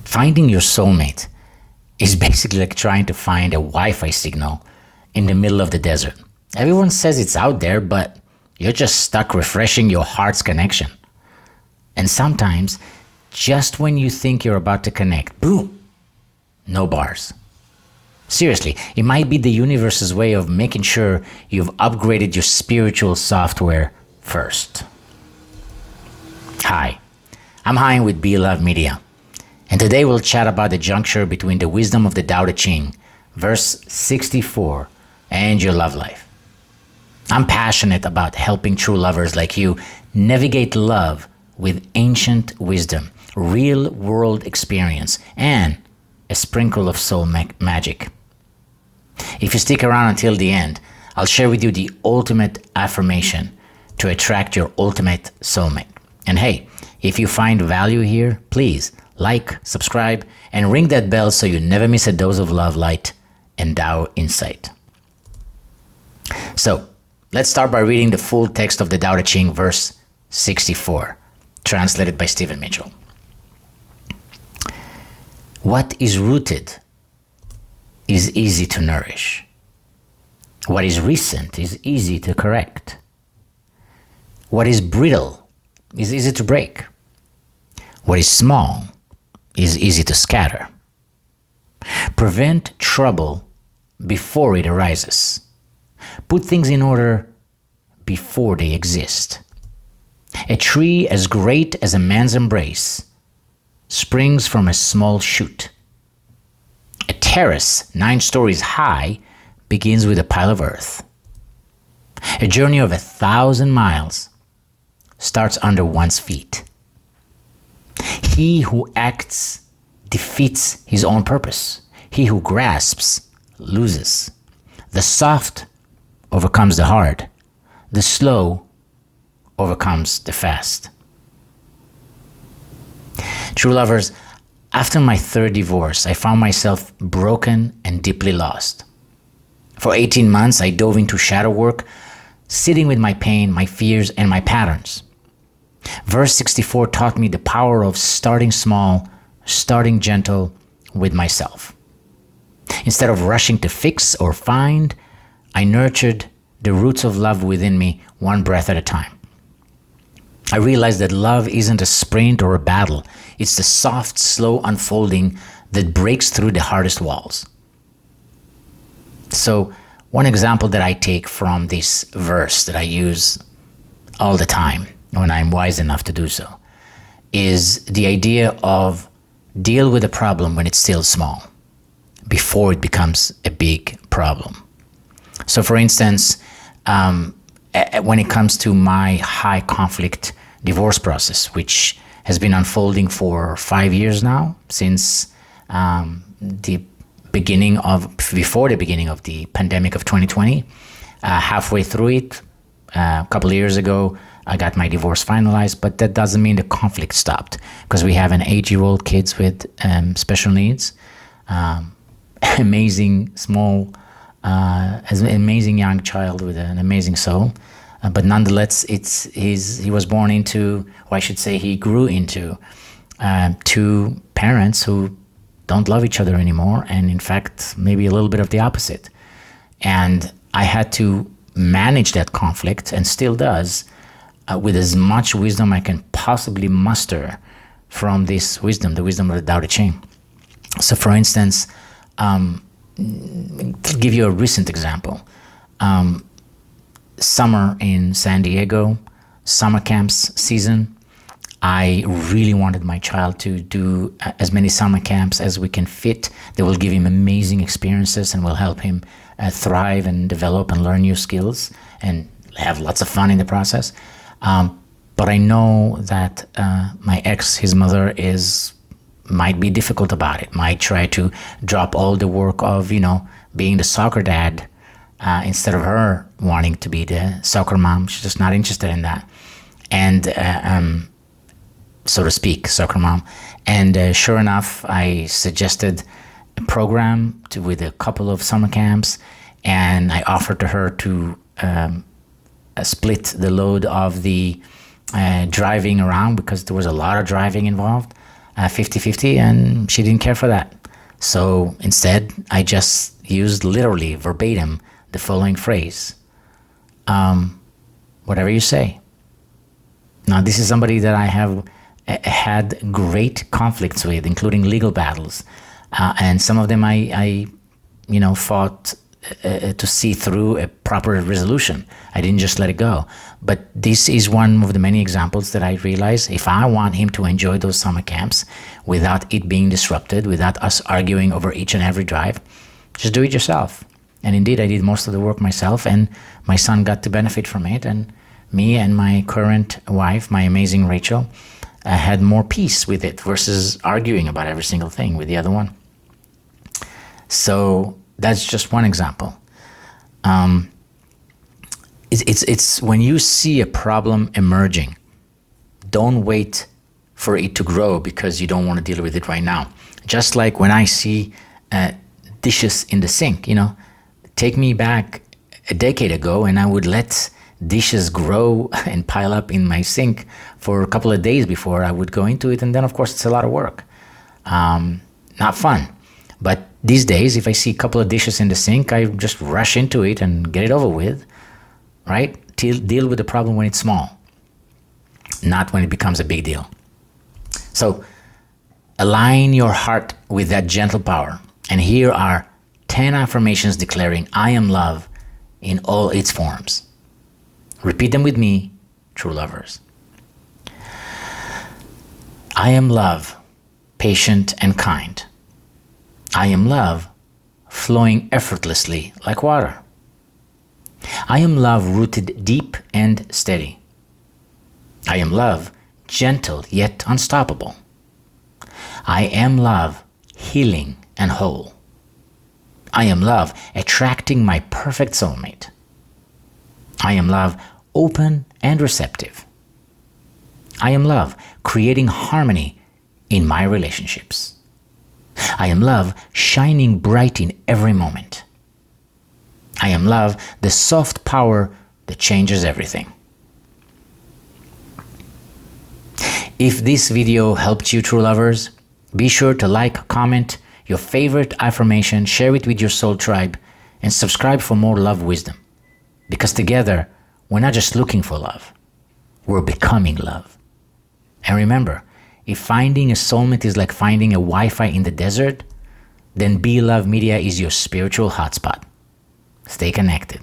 Finding your soulmate is basically like trying to find a Wi-Fi signal in the middle of the desert. Everyone says it's out there, but you're just stuck refreshing your heart's connection. And sometimes, just when you think you're about to connect, boom, no bars. Seriously, it might be the universe's way of making sure you've upgraded your spiritual software first. Hi, I'm Hein with Be Love Media, and today we'll chat about the juncture between the wisdom of the Tao Te Ching, verse 64, and your love life. I'm passionate about helping true lovers like you navigate love with ancient wisdom, real-world experience, and a sprinkle of soul magic. If you stick around until the end, I'll share with you the ultimate affirmation to attract your ultimate soulmate. And hey, if you find value here, please like, subscribe, and ring that bell so you never miss a dose of love, light, and Tao insight. So, let's start by reading the full text of the Tao Te Ching verse 64, translated by Stephen Mitchell. What is rooted is easy to nourish. What is recent is easy to correct. What is brittle is easy to break. What is small is easy to scatter. Prevent trouble before it arises. Put things in order before they exist. A tree as great as a man's embrace springs from a small shoot. A terrace 9 stories high begins with a pile of earth. A journey of 1,000 miles starts under one's feet. He who acts defeats his own purpose. He who grasps loses. The soft overcomes the hard. The slow overcomes the fast. True lovers, after my 3rd divorce, I found myself broken and deeply lost. For 18 months, I dove into shadow work, sitting with my pain, my fears, and my patterns. Verse 64 taught me the power of starting small, starting gentle with myself. Instead of rushing to fix or find, I nurtured the roots of love within me one breath at a time. I realized that love isn't a sprint or a battle. It's the soft, slow unfolding that breaks through the hardest walls. So, one example that I take from this verse that I use all the time when I'm wise enough to do so is the idea of deal with a problem when it's still small before it becomes a big problem. So, for instance, when it comes to my high conflict divorce process, which has been unfolding for 5 years now, since before the beginning of the pandemic of 2020, halfway through it, a couple of years ago, I got my divorce finalized, but that doesn't mean the conflict stopped, because we have an 8-year-old kid with special needs, amazing young child with an amazing soul. But nonetheless, he was born into, or I should say he grew into, 2 parents who don't love each other anymore, and in fact, maybe a little bit of the opposite. And I had to manage that conflict, and still does, with as much wisdom I can possibly muster from this wisdom, the wisdom of the Tao Te Ching. So for instance, to give you a recent example, summer in San Diego, summer camps season, I really wanted my child to do as many summer camps as we can fit. They will give him amazing experiences and will help him thrive and develop and learn new skills and have lots of fun in the process. But I know that my ex, his mother, might be difficult about it, might try to drop all the work of, being the soccer dad instead of her wanting to be the soccer mom. She's just not interested in that. And so to speak, soccer mom. And sure enough, I suggested a program with a couple of summer camps, and I offered to her to split the load of the driving around, because there was a lot of driving involved. 50-50, and she didn't care for that. So instead, I just used literally verbatim the following phrase: whatever you say. Now, this is somebody that I have had great conflicts with, including legal battles, and some of them I fought to see through a proper resolution. I didn't just let it go. But this is one of the many examples that I realized if I want him to enjoy those summer camps without it being disrupted, without us arguing over each and every drive, just do it yourself. And indeed, I did most of the work myself, and my son got to benefit from it. And me and my current wife, my amazing Rachel, had more peace with it versus arguing about every single thing with the other one. So that's just one example. It's when you see a problem emerging, don't wait for it to grow because you don't want to deal with it right now. Just like when I see dishes in the sink, take me back a decade ago and I would let dishes grow and pile up in my sink for a couple of days before I would go into it. And then, of course, it's a lot of work. Not fun. But these days, if I see a couple of dishes in the sink, I just rush into it and get it over with, right? Deal with the problem when it's small, not when it becomes a big deal. So align your heart with that gentle power. And here are 10 affirmations declaring, I am love in all its forms. Repeat them with me, true lovers. I am love, patient and kind. I am love, flowing effortlessly like water. I am love, rooted deep and steady. I am love, gentle yet unstoppable. I am love, healing and whole. I am love, attracting my perfect soulmate. I am love, open and receptive. I am love, creating harmony in my relationships. I am love, shining bright in every moment. I am love, the soft power that changes everything. If this video helped you, true lovers, be sure to like, comment your favorite affirmation, share it with your soul tribe, and subscribe for more love wisdom. Because together, we're not just looking for love, we're becoming love. And remember, if finding a soulmate is like finding a Wi-Fi in the desert, then Be Love Media is your spiritual hotspot. Stay connected.